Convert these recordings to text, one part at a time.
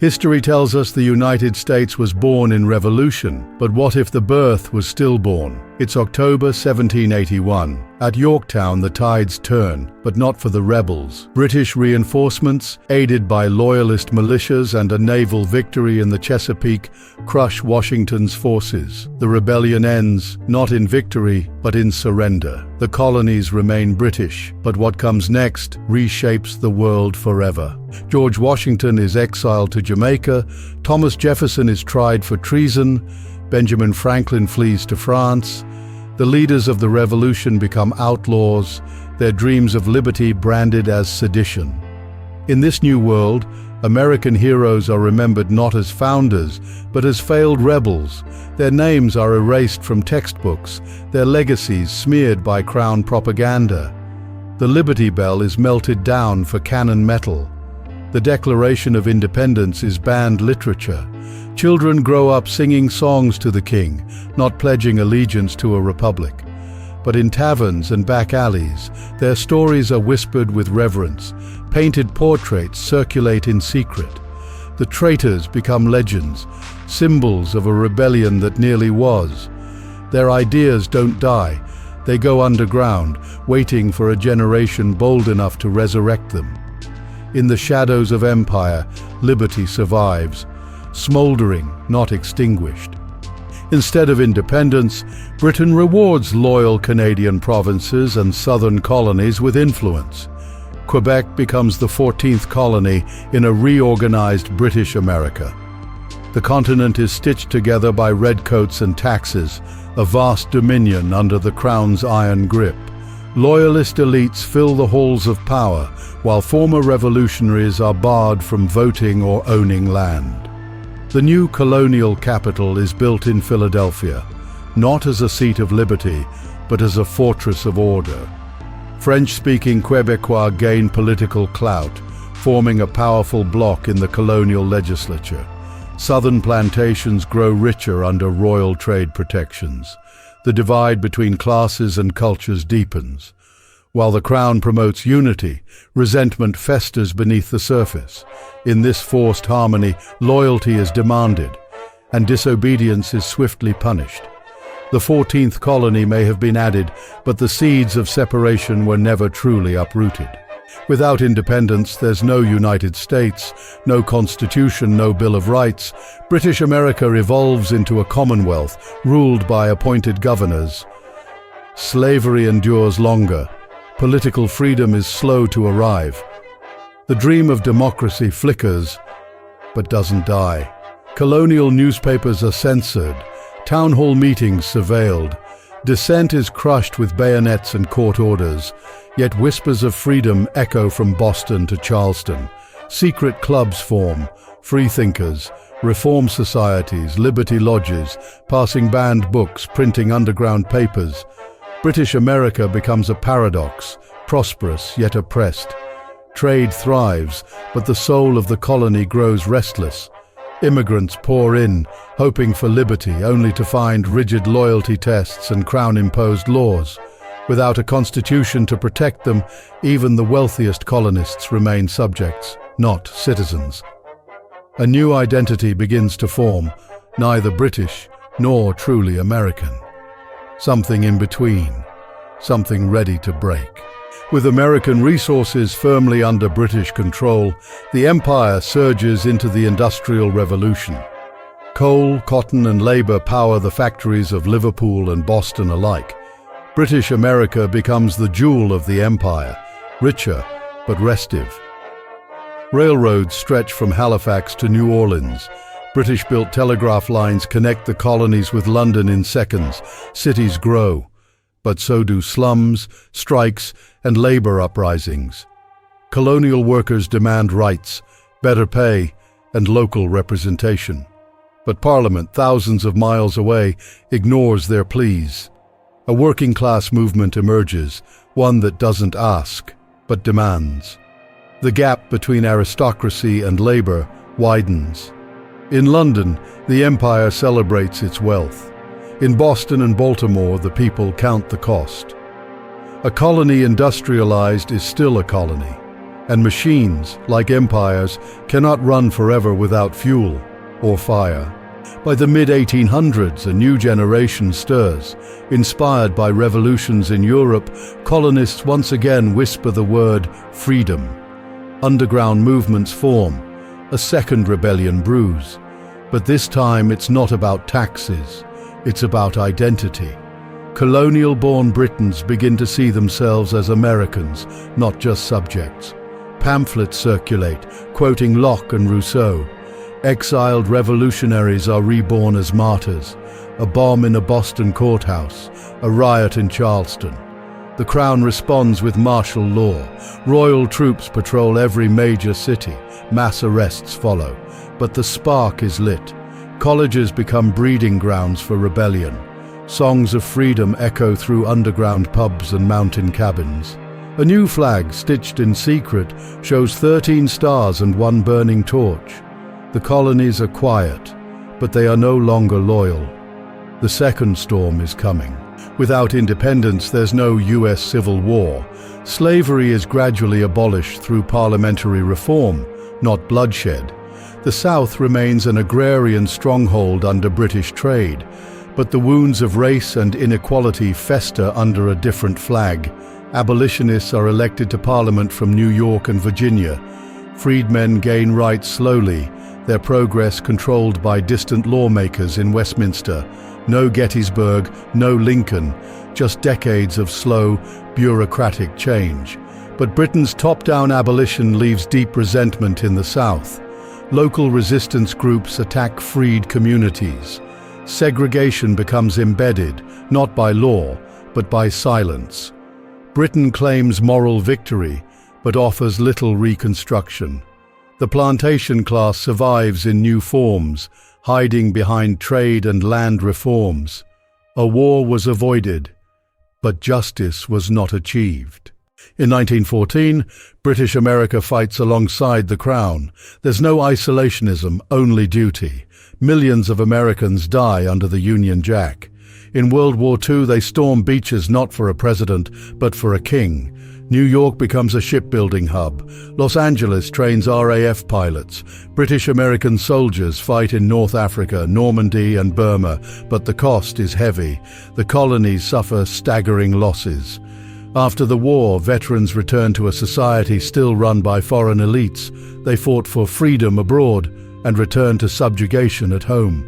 History tells us the United States was born in revolution, but what if the birth was stillborn? It's October 1781. At Yorktown the tides turn, but not for the rebels. British reinforcements, aided by loyalist militias and a naval victory in the Chesapeake, crush Washington's forces. The rebellion ends, not in victory, but in surrender. The colonies remain British, but what comes next reshapes the world forever. George Washington is exiled to Jamaica, Thomas Jefferson is tried for treason, Benjamin Franklin flees to France. The leaders of the revolution become outlaws, their dreams of liberty branded as sedition. In this new world, American heroes are remembered not as founders, but as failed rebels. Their names are erased from textbooks, their legacies smeared by Crown propaganda. The Liberty Bell is melted down for cannon metal. The Declaration of Independence is banned literature. Children grow up singing songs to the king, not pledging allegiance to a republic. But in taverns and back alleys, their stories are whispered with reverence. Painted portraits circulate in secret. The traitors become legends, symbols of a rebellion that nearly was. Their ideas don't die. They go underground, waiting for a generation bold enough to resurrect them. In the shadows of empire, liberty survives, smoldering, not extinguished. Instead of independence, Britain rewards loyal Canadian provinces and southern colonies with influence. Quebec becomes the 14th colony in a reorganized British America. The continent is stitched together by redcoats and taxes, a vast dominion under the Crown's iron grip. Loyalist elites fill the halls of power, while former revolutionaries are barred from voting or owning land. The new colonial capital is built in Philadelphia, not as a seat of liberty, but as a fortress of order. French-speaking Quebecois gain political clout, forming a powerful bloc in the colonial legislature. Southern plantations grow richer under royal trade protections. The divide between classes and cultures deepens. While the Crown promotes unity, resentment festers beneath the surface. In this forced harmony, loyalty is demanded, and disobedience is swiftly punished. The 14th colony may have been added, but the seeds of separation were never truly uprooted. Without independence, there's no United States, no Constitution, no Bill of Rights. British America evolves into a commonwealth, ruled by appointed governors. Slavery endures longer. Political freedom is slow to arrive. The dream of democracy flickers, but doesn't die. Colonial newspapers are censored, town hall meetings surveilled. Dissent is crushed with bayonets and court orders, yet whispers of freedom echo from Boston to Charleston. Secret clubs form, freethinkers, reform societies, liberty lodges, passing banned books, printing underground papers. British America becomes a paradox, prosperous yet oppressed. Trade thrives, but the soul of the colony grows restless. Immigrants pour in, hoping for liberty, only to find rigid loyalty tests and Crown-imposed laws. Without a constitution to protect them, even the wealthiest colonists remain subjects, not citizens. A new identity begins to form, neither British nor truly American. Something in between, something ready to break. With American resources firmly under British control, the empire surges into the Industrial Revolution. Coal, cotton, and labor power the factories of Liverpool and Boston alike. British America becomes the jewel of the empire, richer but restive. Railroads stretch from Halifax to New Orleans. British-built telegraph lines connect the colonies with London in seconds. Cities grow, but so do slums, strikes, and labor uprisings. Colonial workers demand rights, better pay, and local representation. But Parliament, thousands of miles away, ignores their pleas. A working-class movement emerges, one that doesn't ask, but demands. The gap between aristocracy and labor widens. In London, the empire celebrates its wealth. In Boston and Baltimore, the people count the cost. A colony industrialized is still a colony, And machines, like empires, cannot run forever without fuel or fire. By the mid-1800s, a new generation stirs. Inspired by revolutions in Europe, colonists once again whisper the word freedom. Underground movements form. A second rebellion brews. But this time it's not about taxes, it's about identity. Colonial-born Britons begin to see themselves as Americans, not just subjects. Pamphlets circulate, quoting Locke and Rousseau. Exiled revolutionaries are reborn as martyrs. A bomb in a Boston courthouse, a riot in Charleston. The Crown responds with martial law. Royal troops patrol every major city. Mass arrests follow. But the spark is lit. Colleges become breeding grounds for rebellion. Songs of freedom echo through underground pubs and mountain cabins. A new flag, stitched in secret, shows 13 stars and one burning torch. The colonies are quiet, but they are no longer loyal. The second storm is coming. Without independence, there's no U.S. Civil War. Slavery is gradually abolished through parliamentary reform, not bloodshed. The South remains an agrarian stronghold under British trade, but the wounds of race and inequality fester under a different flag. Abolitionists are elected to Parliament from New York and Virginia. Freedmen gain rights slowly, their progress controlled by distant lawmakers in Westminster. No Gettysburg, no Lincoln, just decades of slow, bureaucratic change. But Britain's top-down abolition leaves deep resentment in the South. Local resistance groups attack freed communities. Segregation becomes embedded, not by law, but by silence. Britain claims moral victory, but offers little reconstruction. The plantation class survives in new forms, hiding behind trade and land reforms. A war was avoided, but justice was not achieved. In 1914, British America fights alongside the Crown. There's no isolationism, only duty. Millions of Americans die under the Union Jack. In World War II, they storm beaches not for a president, but for a king. New York becomes a shipbuilding hub. Los Angeles trains RAF pilots. British-American soldiers fight in North Africa, Normandy and Burma, but the cost is heavy. The colonies suffer staggering losses. After the war, veterans return to a society still run by foreign elites. They fought for freedom abroad and returned to subjugation at home.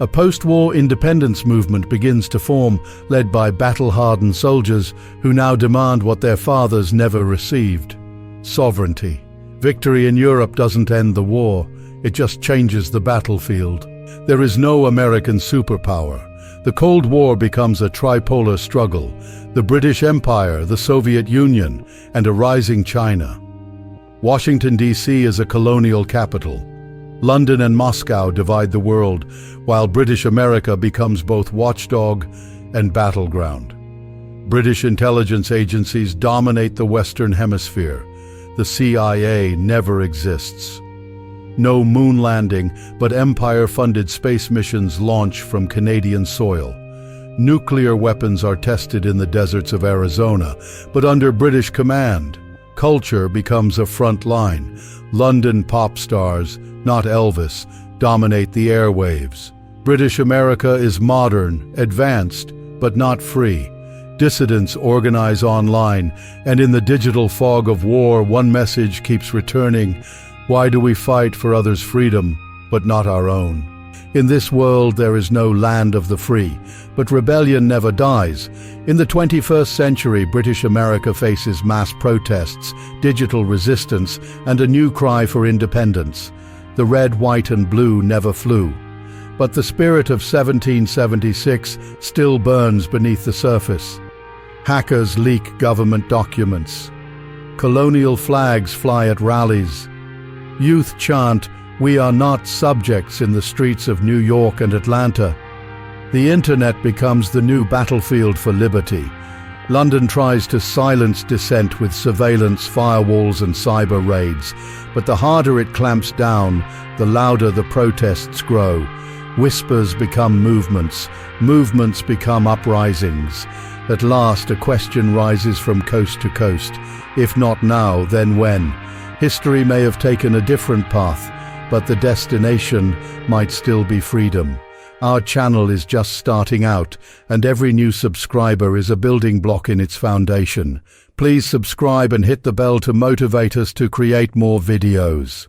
A post-war independence movement begins to form, led by battle-hardened soldiers who now demand what their fathers never received: sovereignty. Victory in Europe doesn't end the war, it just changes the battlefield. There is no American superpower. The Cold War becomes a tripolar struggle: the British Empire, the Soviet Union, and a rising China. Washington, D.C. is a colonial capital. London and Moscow divide the world, while British America becomes both watchdog and battleground. British intelligence agencies dominate the Western Hemisphere. The CIA never exists. No moon landing, but Empire-funded space missions launch from Canadian soil. Nuclear weapons are tested in the deserts of Arizona, but under British command. Culture becomes a front line. London pop stars, not Elvis, dominate the airwaves. British America is modern, advanced, but not free. Dissidents organize online, and in the digital fog of war, one message keeps returning: why do we fight for others' freedom, but not our own? In this world there is no land of the free, but rebellion never dies. In the 21st century, British America faces mass protests, digital resistance, and a new cry for independence. The red, white, and blue never flew. But the spirit of 1776 still burns beneath the surface. Hackers leak government documents. Colonial flags fly at rallies. Youth chant, "We are not subjects," in the streets of New York and Atlanta. The internet becomes the new battlefield for liberty. London tries to silence dissent with surveillance, firewalls, and cyber raids. But the harder it clamps down, the louder the protests grow. Whispers become movements, movements become uprisings. At last, a question rises from coast to coast. If not now, then when? History may have taken a different path, but the destination might still be freedom. Our channel is just starting out, and every new subscriber is a building block in its foundation. Please subscribe and hit the bell to motivate us to create more videos.